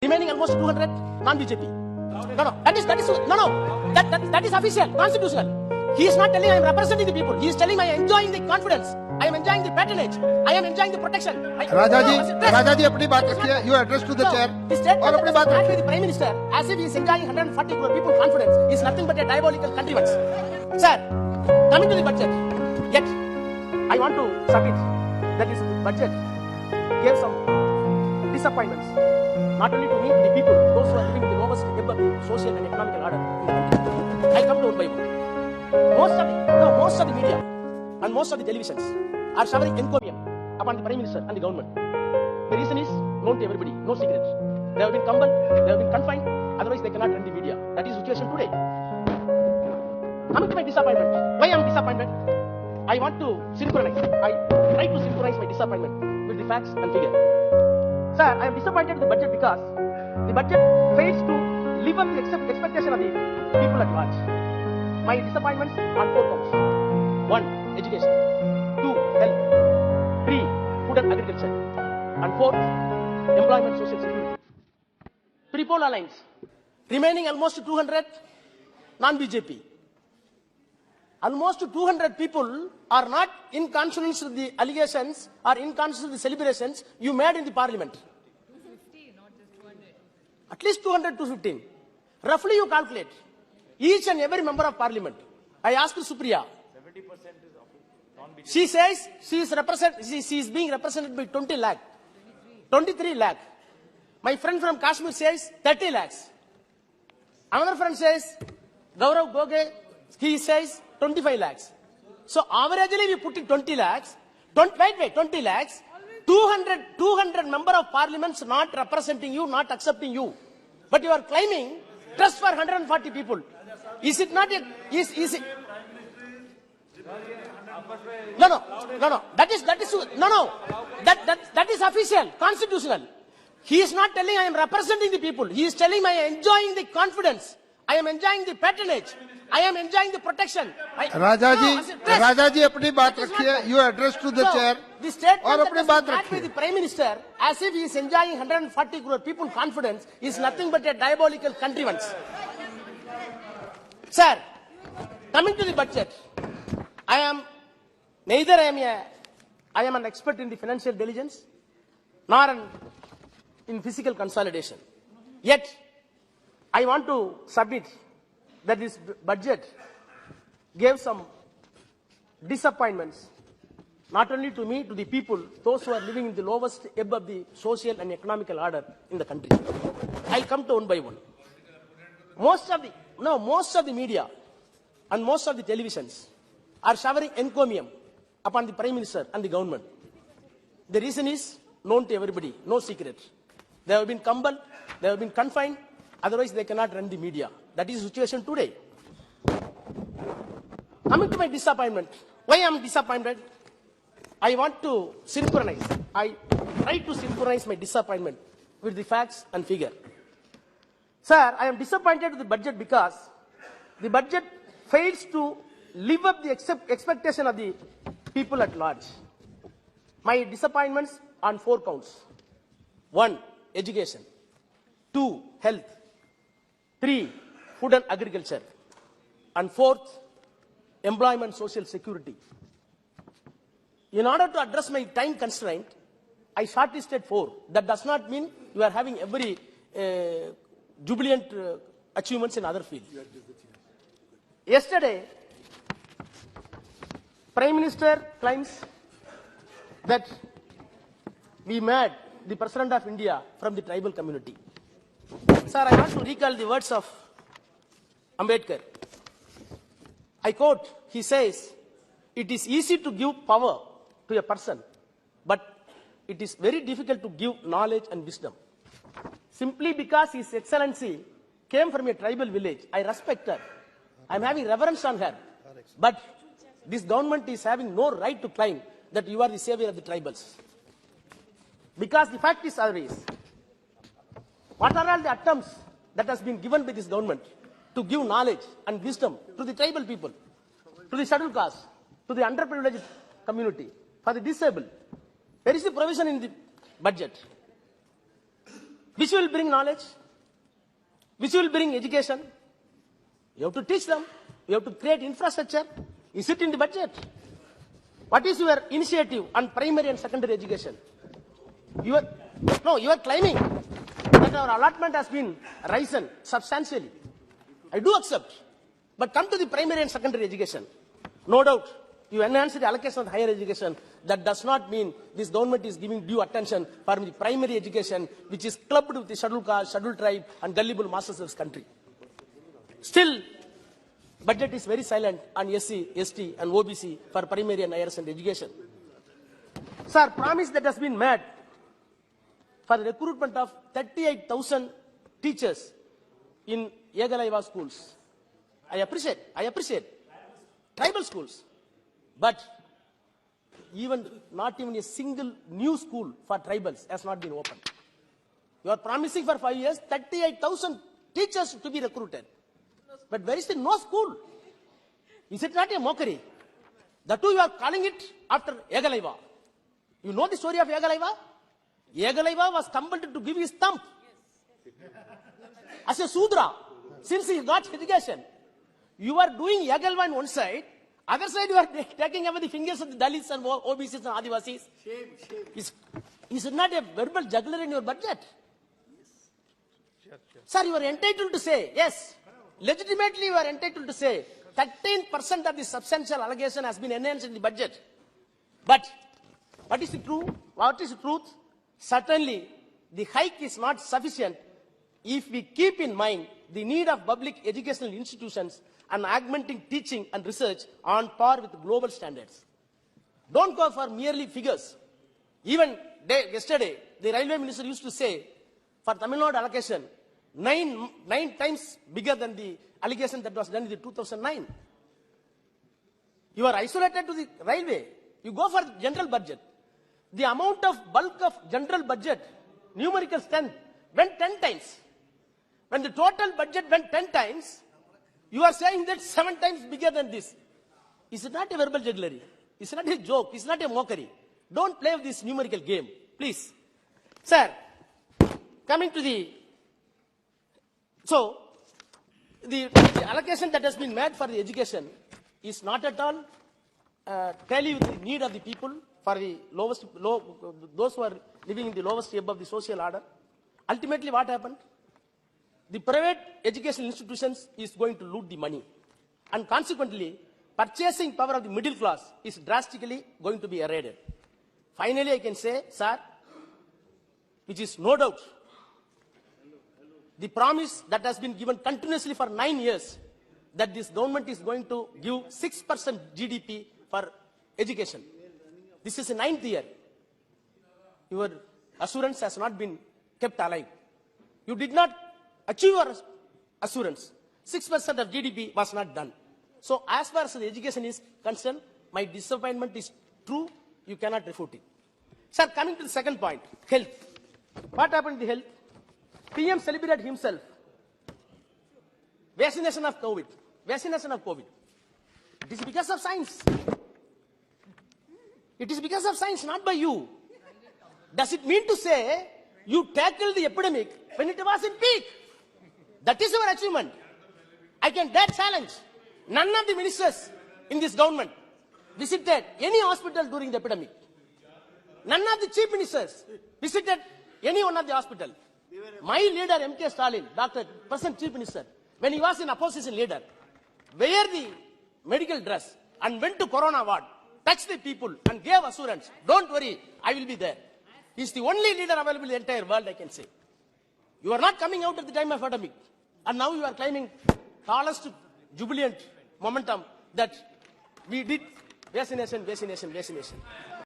Remaining almost 200 non-BJP. That is official, constitutional. He is not telling I am representing the people. He is telling I am enjoying the confidence. I am enjoying the patronage. I am enjoying the protection. राजा जी अपनी बात रखिए. You address to the chair. और अपनी बात rखिए. The Prime Minister, as if he is enjoying 140 crore people confidence, is nothing but a diabolical contrivance. Sir, coming to the budget, yet I want to submit that this budget gave some disappointments, not only to me, to the people, those who are living in the lowest ebb of the social and economical order in the country. I come to one by one. Most of the media and most of the televisions are showering encomium upon the Prime Minister and the government. The reason is known to everybody, no secret. They have been compelled, they have been confined, otherwise they cannot run the media. That is the situation today. Coming to my disappointment. Why I am disappointed? I want to synchronize. I try to synchronize my disappointment with the facts and figures. Sir, I am disappointed with the budget because the budget fails to live up to the expectation of the people at large. My disappointments on 4 counts. 1. Education. 2. Health. 3. Food and agriculture. And 4. Employment, social security. Tripolar lines. Remaining almost 200 non-BJP. Almost 200 people are not in consonance with the allegations or in consonance with the celebrations you made in the parliament. 250, not just 200. At least 200 to 15. Roughly you calculate. Each and every member of parliament. I asked Supriya. 70% is non-BJP. She says she is being represented by 20 lakh. 23 lakh. My friend from Kashmir says 30 lakhs. Another friend says, Gaurav Goge, he says 25 lakhs. So averagely we put in 20 lakhs. 20 lakhs. 200 member of parliaments not representing you, not accepting you. But you are claiming trust for 140 people. Is it not a, is it? No. That is official, constitutional. He is not telling I am representing the people. He is telling I am enjoying the confidence. I am enjoying the patronage. I am enjoying the protection. राजा जी अपनी बात रखिए. You address to the chair. The statement और अपनी बात that by रखिए. the Prime Minister, as if he is enjoying 140 crore people confidence, is nothing but a diabolical contrivance. Sir, coming to the budget, I am an expert in the financial diligence, nor in physical consolidation. Yet, I want to submit that this budget gave some disappointments, not only to me, to the people, those who are living in the lowest ebb of the social and economical order in the country. I'll come to one by one. Most of the media and most of the televisions are showering encomium upon the Prime Minister and the government. The reason is known to everybody, no secret. They have been compelled, they have been confined, otherwise they cannot run the media. That is the situation today. Coming to my disappointment. Why I am disappointed? I want to synchronize. I try to synchronize my disappointment with the facts and figure. Sir, I am disappointed with the budget because the budget fails to live up the expectation of the people at large. My disappointments on 4 counts. 1. Education. 2. Health. 3. Food and agriculture. And 4th, employment, social security. In order to address my time constraint, I shortlisted 4. That does not mean you are having every jubilant achievements in other fields. Yesterday, Prime Minister claims that we made the President of India from the tribal community. Sir, I want to recall the words of Ambedkar. I quote, he says, it is easy to give power to a person, but it is very difficult to give knowledge and wisdom. Simply because His Excellency came from a tribal village, I respect her. I am having reverence on her. But this government is having no right to claim that you are the savior of the tribals. Because the fact is always, what are all the attempts that has been given by this government to give knowledge and wisdom to the tribal people, to the scheduled caste, to the underprivileged community, for the disabled? There is a provision in the budget. which will bring knowledge, which will bring education. You have to teach them. You have to create infrastructure. Is it in the budget? What is your initiative on primary and secondary education? You are claiming that our allotment has been risen substantially. I do accept. But come to the primary and secondary education. No doubt, you enhance the allocation of higher education. That does not mean this government is giving due attention for the primary education, which is clubbed with the scheduled caste, scheduled tribe, and gullible masses of this country. Still, budget is very silent on SC, ST, and OBC for primary and higher secondary education. Sir, promise that has been made for the recruitment of 38,000 teachers in Yegalaiva schools. I appreciate tribal schools, but not even a single new school for tribals has not been opened. You are promising for 5 years 38,000 teachers to be recruited, but where is the no school? Is it not a mockery? The two you are calling it after Yegalaiva. You know the story of Yegalaiva? Yegalaiva was compelled to give his thumb as a Sudra since he got education. You are doing Yagalva on one side, other side you are taking away the fingers of the Dalits and OBCs and Adivasis. Shame. Is it not a verbal juggler in your budget? Sure. Sir, you are entitled to say, yes, legitimately you are entitled to say 13% of the substantial allocation has been enhanced in the budget. But what is the truth? What is the truth? Certainly, the hike is not sufficient if we keep in mind the need of public educational institutions and augmenting teaching and research on par with global standards. Don't go for merely figures. Even yesterday, the railway minister used to say, for Tamilnadu allocation, nine times bigger than the allocation that was done in the 2009. You are isolated to the railway. You go for the general budget. The amount of bulk of general budget, numerical strength, went 10 times. When the total budget went 10 times, you are saying that 7 times bigger than this. Is it not a verbal jugglery? It's not a joke. It's not a mockery. Don't play with this numerical game, please. Sir, coming to the allocation that has been made for the education is not at all tally with the need of the people for the those who are living in the lowest above the social order. Ultimately, what happened? The private educational institutions is going to loot the money. And consequently, purchasing power of the middle class is drastically going to be eroded. Finally, I can say, sir, which is no doubt, the promise that has been given continuously for 9 years, that this government is going to give 6% GDP for education. This is the 9th year. Your assurance has not been kept alive. You did not achieve your assurance. 6% of GDP was not done. So as far as the education is concerned, my disappointment is true. You cannot refute it. Sir, coming to the second point, health. What happened to the health? PM celebrated himself. Vaccination of COVID. Vaccination of COVID. It is because of science. It is because of science, not by you. Does it mean to say you tackled the epidemic when it was in peak? That is your achievement. I can dare challenge. None of the ministers in this government visited any hospital during the epidemic. None of the chief ministers visited any one of the hospitals. My leader, mkstalin, Dr. Present Chief Minister, when he was an opposition leader, wear the medical dress and went to Corona ward, touched the people and gave assurance, don't worry, I will be there. He is the only leader available in the entire world, I can say. You are not coming out at the time of epidemic. And now you are claiming tallest jubilant momentum that we did vaccination.